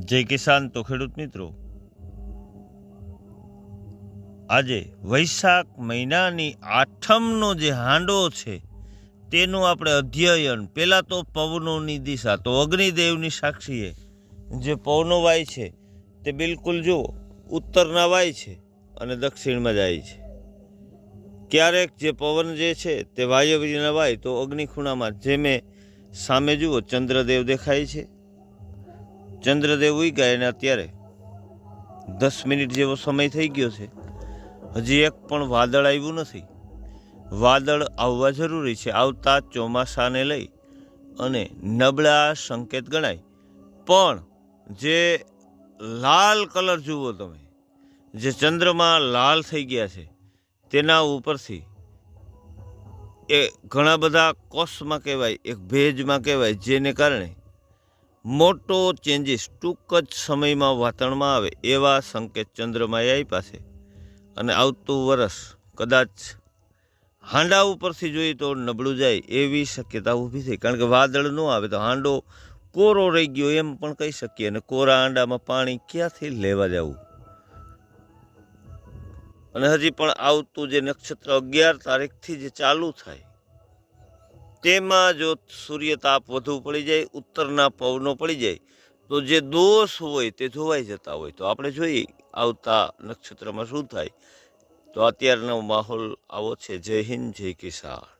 જય કિસાન. તો ખેડૂત મિત્રો, આજે વૈશાખ મહિનાની આઠમનો જે હાંડો છે તેનું આપણે અધ્યયન. પહેલાં તો પવનોની દિશા, તો અગ્નિદેવની સાક્ષીએ જે પવનો વાય છે તે બિલકુલ જુઓ ઉત્તરના વાય છે અને દક્ષિણમાં જાય છે. ક્યારેક જે પવન જે છે તે વાયવ્યના વાય તો અગ્નિખૂણામાં, જે મેં સામે જુઓ ચંદ્રદેવ દેખાય છે. ચંદ્રદેવ ઉગ્યા એને અત્યારે 10 મિનિટ જેવો સમય થઈ ગયો છે. હજી એક પણ વાદળ આવ્યું નથી. વાદળ આવવા જરૂરી છે. આવતા ચોમાસાને લઈ અને નબળા સંકેત ગણાય. પણ જે લાલ કલર જુઓ તમે, જે ચંદ્રમાં લાલ થઈ ગયા છે તેના ઉપરથી એ ઘણા બધા કોષમાં કહેવાય, એક ભેજમાં કહેવાય, જેને કારણે મોટો ચેન્જીસ ટૂંક જ સમયમાં વાતાવરણમાં આવે એવા સંકેત ચંદ્રમાએ આપ્યા છે. અને આવતું વરસ કદાચ હાંડા ઉપરથી જોઈએ તો નબળું જાય એવી શક્યતા ઊભી થઈ. કારણ કે વાદળ ન આવે તો હાંડો કોરો રહી ગયો એમ પણ કહી શકીએ. અને કોરા હાંડામાં પાણી ક્યાંથી લેવા જવું? અને હજી પણ આવતું જે નક્ષત્ર 11 તારીખથી જે ચાલુ થાય તેમાં જો સૂર્યતાપ વધુ પડી જાય, ઉત્તરના પવનો પડી જાય તો જે દોષ હોય તે ધોવાઈ જતા હોય. તો આપણે જોઈએ આવતા નક્ષત્રમાં શું થાય. તો અત્યારનો માહોલ આવો છે. જય હિન્દ, જય કિસાન.